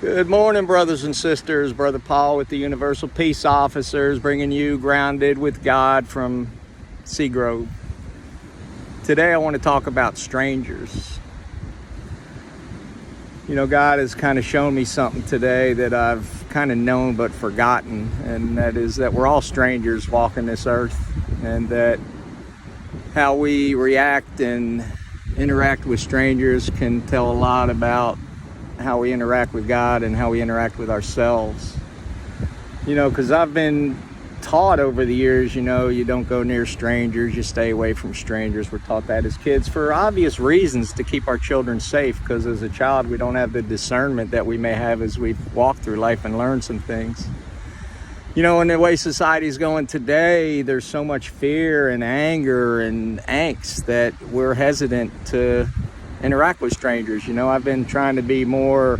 Good morning, brothers and sisters. Brother Paul with the Universal Peace Officers, bringing you Grounded with God from Seagrove. Today I want to talk about strangers. You know, God has kind of shown me something today that I've kind of known but forgotten, and that is that we're all strangers walking this earth, and that how we react and interact with strangers can tell a lot about how we interact with God and how we interact with ourselves. You know, because I've been taught over the years, you know, you don't go near strangers, you stay away from strangers. We're taught that as kids for obvious reasons, to keep our children safe, because as a child we don't have the discernment that we may have as we walk through life and learn some things. You know, in the way society's going today, there's so much fear and anger and angst that we're hesitant to interact with strangers. You know, I've been trying to be more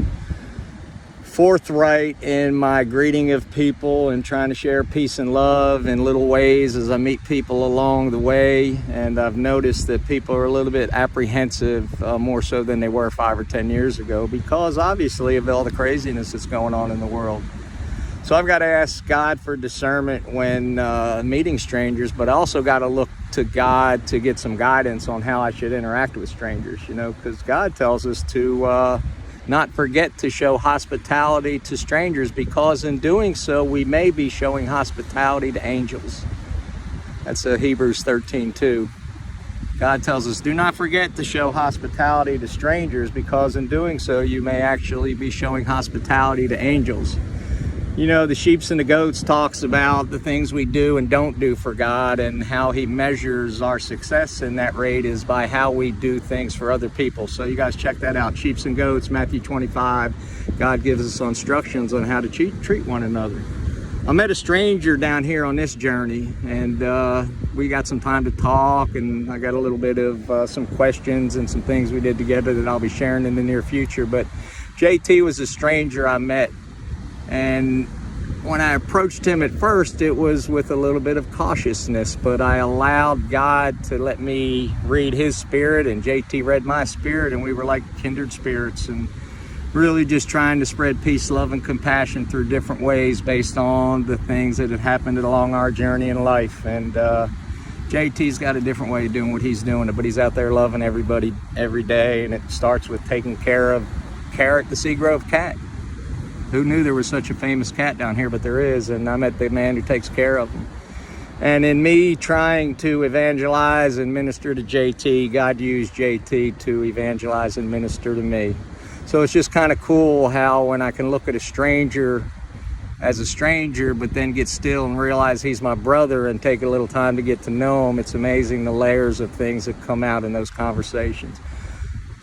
forthright in my greeting of people and trying to share peace and love in little ways as I meet people along the way. And I've noticed that people are a little bit apprehensive, more so than they were 5 or 10 years ago, because obviously of all the craziness that's going on in the world. So I've got to ask God for discernment when meeting strangers, but I also got to look to God to get some guidance on how I should interact with strangers, you know, because God tells us to not forget to show hospitality to strangers, because in doing so, we may be showing hospitality to angels. That's Hebrews 13:2. God tells us, do not forget to show hospitality to strangers, because in doing so, you may actually be showing hospitality to angels. You know, the Sheeps and the Goats talks about the things we do and don't do for God, and how he measures our success in that rate is by how we do things for other people. So you guys check that out. Sheeps and Goats, Matthew 25. God gives us instructions on how to treat one another. I met a stranger down here on this journey, and we got some time to talk, and I got a little bit of some questions and some things we did together that I'll be sharing in the near future. But JT was a stranger I met. And when I approached him at first, it was with a little bit of cautiousness, but I allowed God to let me read his spirit, and JT read my spirit, and we were like kindred spirits, and really just trying to spread peace, love, and compassion through different ways based on the things that have happened along our journey in life. And JT's got a different way of doing what he's doing, but he's out there loving everybody every day, and it starts with taking care of Carrot, the Seagrove cat. Who knew there was such a famous cat down here? But there is, and I met the man who takes care of him. And in me trying to evangelize and minister to JT, God used JT to evangelize and minister to me. So it's just kind of cool how when I can look at a stranger as a stranger, but then get still and realize he's my brother and take a little time to get to know him, it's amazing the layers of things that come out in those conversations.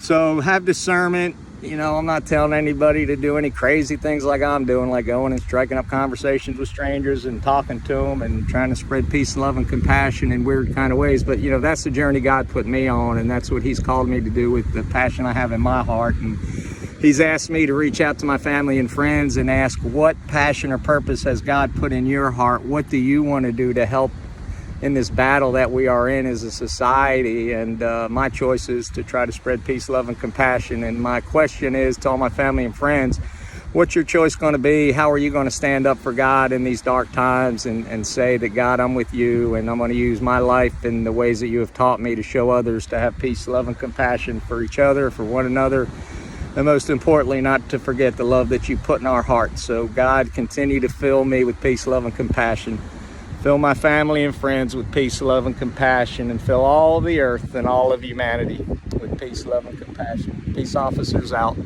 So have discernment. You know, I'm not telling anybody to do any crazy things like I'm doing, like going and striking up conversations with strangers and talking to them and trying to spread peace, love, and compassion in weird kind of ways. But, you know, that's the journey God put me on, and that's what he's called me to do with the passion I have in my heart. And he's asked me to reach out to my family and friends and ask, what passion or purpose has God put in your heart? What do you want to do to help in this battle that we are in as a society? And my choice is to try to spread peace, love, and compassion. And my question is to all my family and friends, what's your choice going to be? How are you going to stand up for God in these dark times and say that, God, I'm with you, and I'm going to use my life in the ways that you have taught me to show others to have peace, love, and compassion for each other, for one another, and most importantly, not to forget the love that you put in our hearts. So God, continue to fill me with peace, love, and compassion. Fill my family and friends with peace, love, and compassion, and fill all the earth and all of humanity with peace, love, and compassion. Peace officers out.